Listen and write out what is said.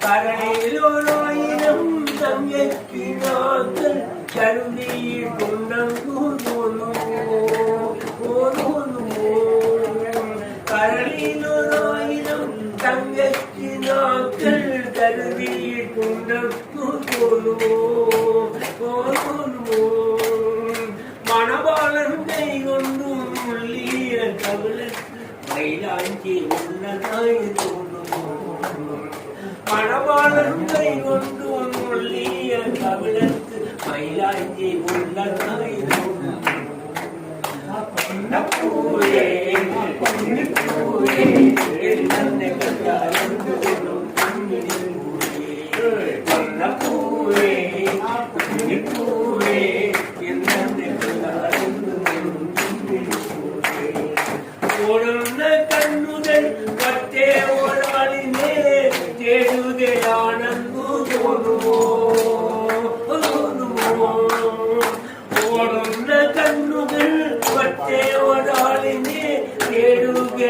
കരയിലോരായിരം തങ്കക്കിനാക്കൾ കരുതിയിട്ടുണ്ടെന്നു കരളിലൊരായിരം തങ്കക്കിനാക്കൾ കരുതിയിട്ടുണ്ടെന്നു മണവാളൻ കൈകൊണ്ടും ഉള്ളിയ കവിളൻ മൈലാഞ്ചി ഉള്ളതായി തോന്നുന്നു മണവാളൻ കൈകൊണ്ടും ഉള്ളിയ കവിളത്ത് മൈലാഞ്ചി ഉള്ളതായി പൂവേ പൂവേ എന്നെ പൂവേ പൂവേ ഓടുന്ന കണ്ണുകൾ മറ്റേ ഒരാളിനെ തേടുകയാണെന്നു തോന്നുമോ ഓടുന്ന കണ്ണുകൾ മറ്റേ ഒരാളിനെ തേടുക